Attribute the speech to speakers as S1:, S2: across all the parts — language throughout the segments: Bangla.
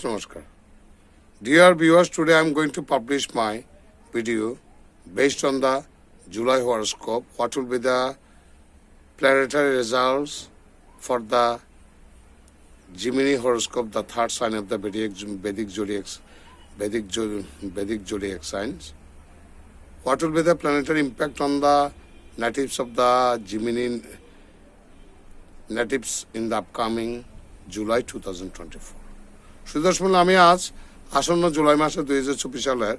S1: Namaskar. Dear viewers, today I am going to publish my video based on the July horoscope. What will be the planetary results for the Gemini horoscope, the third sign of the Vedic zodiac signs? What will be the planetary impact on the natives of the Gemini natives in the upcoming July 2024? সুদর্শন আমি আজ আসন্ন জুলাই মাসে 2024 সালের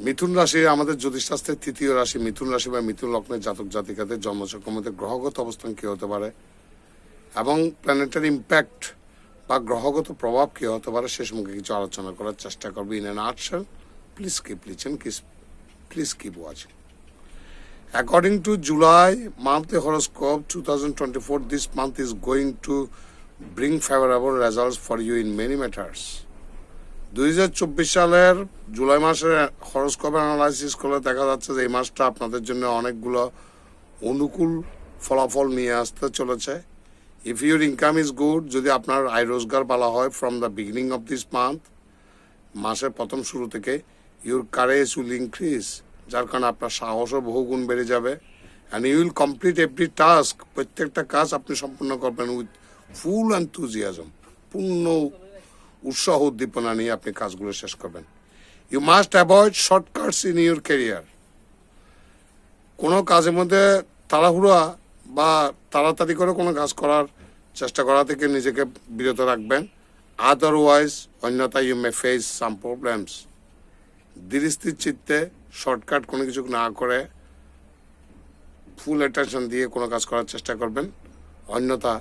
S1: মিথুন রাশি, আমাদের জ্যোতিষশাস্ত্রের তৃতীয় রাশি মিথুন রাশি বা মিথুন লগ্নের জাতক জাতিকাদের জন্মচক্রের মধ্যে গ্রহগত অবস্থান কি হতে পারে এবং প্ল্যানেটারি ইম্প্যাক্ট বা গ্রহগত প্রভাব কি হতে পারে সে সম্পর্কে কিছু আলোচনা করার চেষ্টা করবো in an nutshell. Please keep watching. According to July monthly horoscope 2024, this month is going to bring favorable results for you in many matters. 2024 সালের জুলাই মাসের হরোস্কোপ অ্যানালাইসিস করলে দেখা যাচ্ছে যে এই মাসটা আপনাদের জন্য অনেকগুলো অনুকূল ফলাফল নিয়ে আসতে চলেছে। If your income is good, যদি আপনার আয় রোজগার ভালো হয় from the beginning of this month, মাসের প্রথম শুরু থেকে, ইউর কারেজ উইল ইনক্রিজ, যার কারণে আপনার সাহসও বহুগুণ বেড়ে যাবে। And you will complete every task, প্রত্যেকটা কাজ আপনি সম্পূর্ণ করবেন উইথ ফুল এনথুজিয়াজম, পূর্ণ উৎসাহ উদ্দীপনা নিয়ে আপনি কাজগুলো শেষ করবেন। You must avoid shortcuts in your career. কোনো কাজের মধ্যে তাড়াহুড়া বা তাড়াতাড়ি করে কোনো কাজ করার চেষ্টা করা থেকে নিজেকে বিরত রাখবেন। আদারওয়াইজ অন্যথা you may face some problems. ধীর স্থির চিত্তে শর্টকাট কোনো কিছু না করে ফুল অ্যাটেনশন দিয়ে কোনো কাজ করার চেষ্টা করবেন, অন্যথা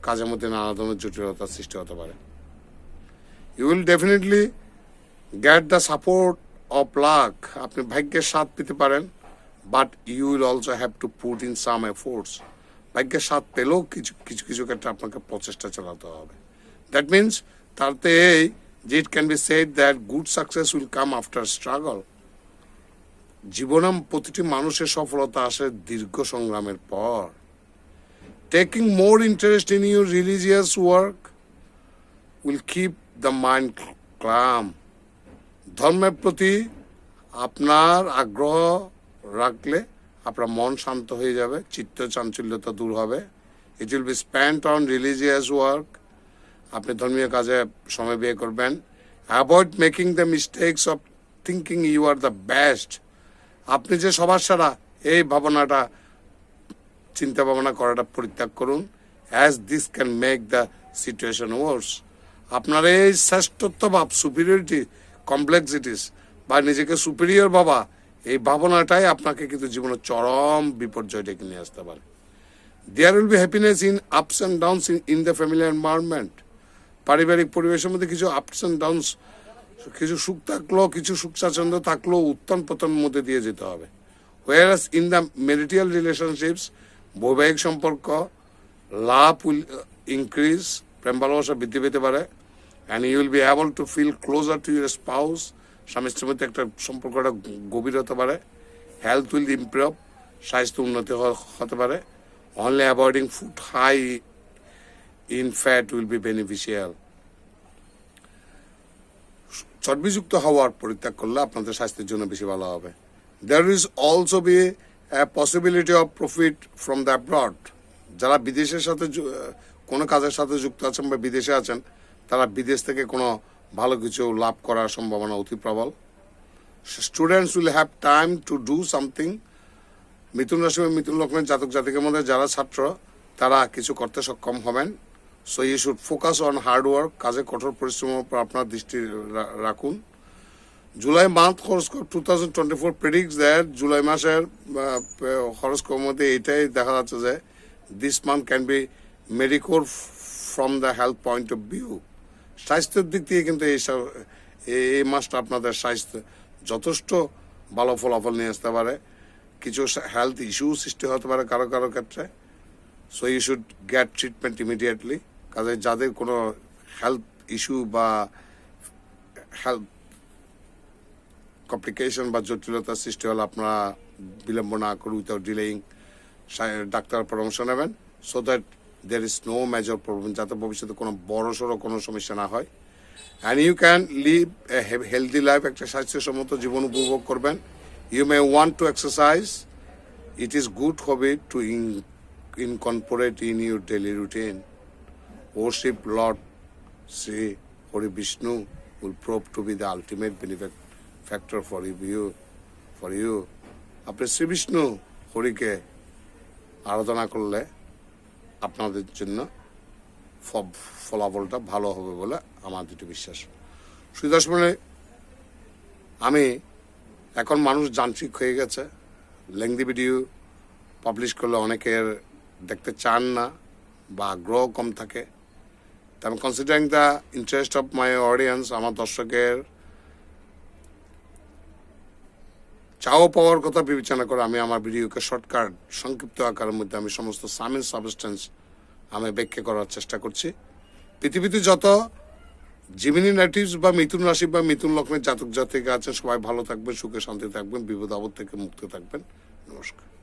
S1: কাজের মধ্যে নানা ধরনের জটিলতার সৃষ্টি হতে পারে। You will definitely get the support of luck, আপনি ভাগ্যের সাথ পেতে পারেন, but you will also have to put in some efforts. ভাগ্যের সাথ পেলেও কিছু ক্ষেত্রে আপনাকে প্রচেষ্টা চালাতে হবে। দ্যাট মিনস তাতে এই যে it can be said that good success will come after struggle. জীবনে প্রতিটি মানুষের সফলতা আসে দীর্ঘ সংগ্রামের পর। Taking more interest in your religious work will keep the mind calm. ধর্মের প্রতি আপনার আগ্রহ রাখলে আপনার মন শান্ত হয়ে যাবে, চিত্ত চাঞ্চল্যতা দূর হবে। It will be spent on religious work. আপনি ধর্মীয় কাজে সময় ব্যয় করবেন। Avoid making the mistakes of thinking you are the best. আপনি যে সবার সেরা এই ভাবনাটা, চিন্তা ভাবনা করাটা পরিত্যাগ করুন। As this can make the situation worse. আপনার এই শ্রেষ্ঠত্ব ভাব, সুপিরিয়রিটি কমপ্লেক্সিটিস বা নিজেকে সুপিরিয়র ভাবা, এই ভাবনাটাই আপনাকে কিন্তু জীবনের চরম বিপর্যয় ডেকে নিয়ে আসতে পারে। There will be happiness in ups and downs in the family environment. পারিবারিক পরিবেশের মধ্যে কিছু আপস অ্যান্ড ডাউনস, কিছু সুখ থাকলেও কিছু সুখ স্বাচ্ছন্দ্য থাকলেও উত্থান পতনের মধ্যে দিয়ে যেতে হবে। whereas in the marital relationships, বৈবাহিক সম্পর্ক, লাভ উইল ইনক্রিজ, প্রেম ভালোবাসা বৃদ্ধি পেতে পারে। And you will be able to feel closer to your spouse, স্বামী স্ত্রীর মধ্যে একটা সম্পর্কটা গভীর হতে পারে। হেলথ উইল ইমপ্রুভ, স্বাস্থ্য উন্নতি হতে পারে। Only avoiding food high in fat will be beneficial. চর্বিযুক্ত হওয়ার পরিত্যাগ করলে আপনাদের স্বাস্থ্যের জন্য বেশি ভালো হবে। There is also be a possibility of profit from the abroad. যারা বিদেশের সাথে কোনো কাজের সাথে যুক্ত আছেন বা বিদেশে আছেন, তারা বিদেশ থেকে কোনো ভালো কিছু লাভ করার সম্ভাবনা অতি প্রবল। Students will have time to do something. Mithun রাশি বা মিথুন লগ্নের জাতক জাতিকের মধ্যে যারা ছাত্র, তারা কিছু করতে সক্ষম হবেন। So you should focus on hard work, কাজে কঠোর পরিশ্রমের উপর আপনার দৃষ্টি রাখুন। July month horoscope 2024 predicts that, July মাসের হরোস্কোপের মধ্যে এটাই দেখা যাচ্ছে যে this month can be mediocre from the health point of view. স্বাস্থ্যের দিক থেকে কিন্তু এই মাসটা আপনাদের স্বাস্থ্য যথেষ্ট ভালো ফলাফল নিয়ে আসতে পারে। কিছু হেলথ ইস্যু সৃষ্টি হতে পারে কারো কারো ক্ষেত্রে। So you should get treatment immediately. কাজে যাদের কোনো হেলথ ইস্যু বা হেলথ কমপ্লিকেশন বা জটিলতার সৃষ্টি হলে আপনারা বিলম্ব না করে উইথাউট ডিলেইং ডাক্তার পরামর্শ নেবেন, so that there is no major problem, যাতে ভবিষ্যতে কোনো বড় সড়ো কোনো সমস্যা না হয়। And you can live a healthy life, একটা স্বাস্থ্যসম্মত জীবন উপভোগ করবেন। You may want to exercise. It is good habit to incorporate in your daily routine. Worship Lord Sri Hari Vishnu will prove to be the ultimate benefactor for you. আপনি শ্রী বিষ্ণু হরিকে আরাধনা করলে আপনাদের জন্য ফলাফলটা ভালো হবে বলে আমার দুটি বিশ্বাস। সুদর্শনে আমি এখন মানুষ যান্ত্রিক হয়ে গেছে, লেংদি ভিডিও পাবলিশ করলে অনেকের দেখতে চান না বা আগ্রহ কম থাকে। আমি considering the interest of my audience, আমার দর্শকের চাওয়া পাওয়ার কথা বিবেচনা করে আমি আমার ভিডিওকে শর্টকাট সংক্ষিপ্ত আকারের মধ্যে আমি সমস্ত সামিল সাবস্টেন্স আমি ব্যাখ্যা করার চেষ্টা করছি। পৃথিবীতে যত জিমিনি নেটিভস বা মিথুন রাশি বা মিথুন লগ্নের জাতক জাতিকা আছেন সবাই ভালো থাকবেন, সুখে শান্তি থাকবেন, বিপদ আপদ থেকে মুক্ত থাকবেন। নমস্কার।